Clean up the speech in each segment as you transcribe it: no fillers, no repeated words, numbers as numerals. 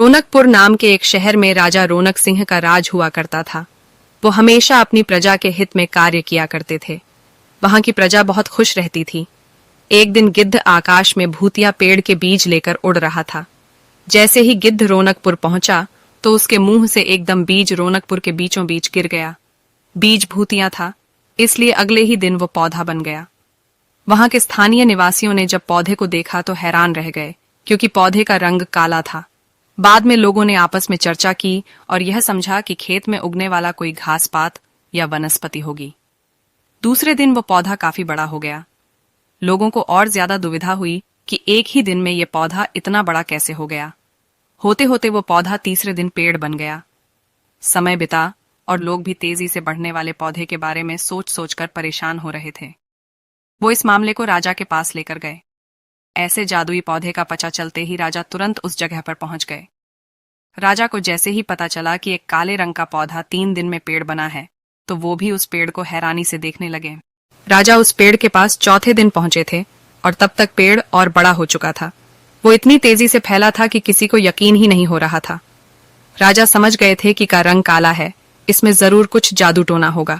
रोनकपुर नाम के एक शहर में राजा रोनक सिंह का राज हुआ करता था। वो हमेशा अपनी प्रजा के हित में कार्य किया करते थे। वहां की प्रजा बहुत खुश रहती थी। एक दिन गिद्ध आकाश में भूतिया पेड़ के बीज लेकर उड़ रहा था। जैसे ही गिद्ध रोनकपुर पहुंचा तो उसके मुंह से एकदम बीज रोनकपुर के बीचों बीच गिर गया। बीज भूतिया था, इसलिए अगले ही दिन वो पौधा बन गया। वहां के स्थानीय निवासियों ने जब पौधे को देखा तो हैरान रह गए, क्योंकि पौधे का रंग काला था। बाद में लोगों ने आपस में चर्चा की और यह समझा कि खेत में उगने वाला कोई घास पात या वनस्पति होगी। दूसरे दिन वो पौधा काफी बड़ा हो गया। लोगों को और ज्यादा दुविधा हुई कि एक ही दिन में ये पौधा इतना बड़ा कैसे हो गया। होते होते वो पौधा तीसरे दिन पेड़ बन गया। समय बिता और लोग भी तेजी से बढ़ने वाले पौधे के बारे में सोच सोचकर परेशान हो रहे थे। वो इस मामले को राजा के पास लेकर गए। ऐसे जादुई पौधे का पता चलते ही राजा तुरंत उस जगह पर पहुंच गए। राजा को जैसे ही पता चला कि एक काले रंग का पौधा 3 दिन में पेड़ बना है, तो वो भी उस पेड़ को हैरानी से देखने लगे। राजा उस पेड़ के पास चौथे दिन पहुंचे थे और तब तक पेड़ और बड़ा हो चुका था। वो इतनी तेजी से फैला था कि किसी को यकीन ही नहीं हो रहा था। राजा समझ गए थे कि का रंग काला है, इसमें जरूर कुछ जादू टोना होगा।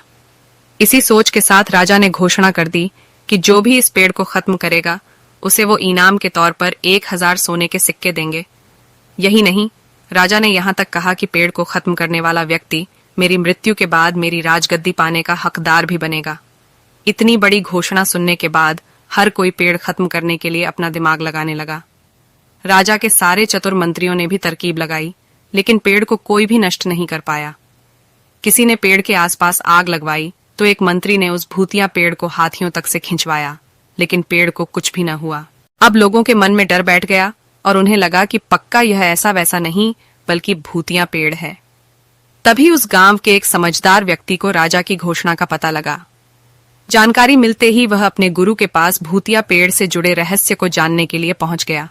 इसी सोच के साथ राजा ने घोषणा कर दी कि जो भी इस पेड़ को खत्म करेगा उसे वो इनाम के तौर पर 1000 सोने के सिक्के देंगे। यही नहीं, राजा ने यहां तक कहा कि पेड़ को खत्म करने वाला व्यक्ति मेरी मृत्यु के बाद मेरी राजगद्दी पाने का हकदार भी बनेगा। इतनी बड़ी घोषणा सुनने के बाद हर कोई पेड़ खत्म करने के लिए अपना दिमाग लगाने लगा। राजा के सारे चतुर मंत्रियों ने भी तरकीब लगाई, लेकिन पेड़ को कोई भी नष्ट नहीं कर पाया। किसी ने पेड़ के आसपास आग लगवाई तो एक मंत्री ने उस भूतिया पेड़ को हाथियों तक से खिंचवाया, लेकिन पेड़ को कुछ भी न हुआ। अब लोगों के मन में डर बैठ गया और उन्हें लगा कि पक्का यह ऐसा वैसा नहीं बल्कि भूतिया पेड़ है। तभी उस गांव के एक समझदार व्यक्ति को राजा की घोषणा का पता लगा। जानकारी मिलते ही वह अपने गुरु के पास भूतिया पेड़ से जुड़े रहस्य को जानने के लिए पहुंच गया।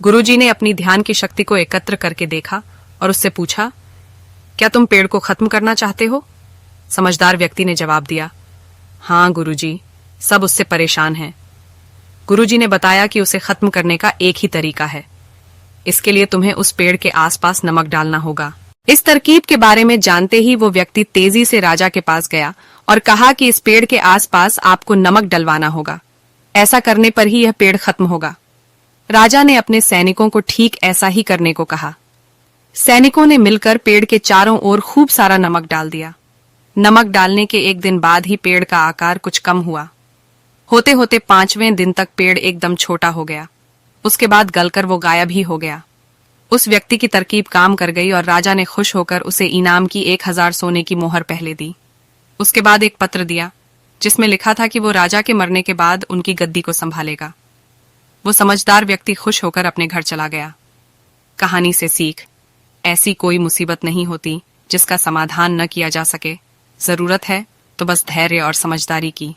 गुरुजी ने अपनी ध्यान की शक्ति को एकत्र करके देखा और उससे पूछा, क्या तुम पेड़ को खत्म करना चाहते हो? समझदार व्यक्ति ने जवाब दिया, हाँ गुरुजी, सब उससे परेशान हैं। गुरुजी ने बताया कि उसे खत्म करने का एक ही तरीका है। इसके लिए तुम्हें उस पेड़ के आसपास नमक डालना होगा। इस तरकीब के बारे में जानते ही वो व्यक्ति तेजी से राजा के पास गया और कहा कि इस पेड़ के आसपास आपको नमक डलवाना होगा। ऐसा करने पर ही यह पेड़ खत्म होगा। राजा ने अपने सैनिकों को ठीक ऐसा ही करने को कहा। सैनिकों ने मिलकर पेड़ के चारों ओर खूब सारा नमक डाल दिया। नमक डालने के एक दिन बाद ही पेड़ का आकार कुछ कम हुआ। होते होते 5वें दिन तक पेड़ एकदम छोटा हो गया। उसके बाद गलकर वो गायब ही हो गया। उस व्यक्ति की तरकीब काम कर गई और राजा ने खुश होकर उसे इनाम की 1000 सोने की मोहर पहले दी। उसके बाद एक पत्र दिया जिसमें लिखा था कि वो राजा के मरने के बाद उनकी गद्दी को संभालेगा। वो समझदार व्यक्ति खुश होकर अपने घर चला गया। कहानी से सीख, ऐसी कोई मुसीबत नहीं होती जिसका समाधान न किया जा सके। जरूरत है तो बस धैर्य और समझदारी की।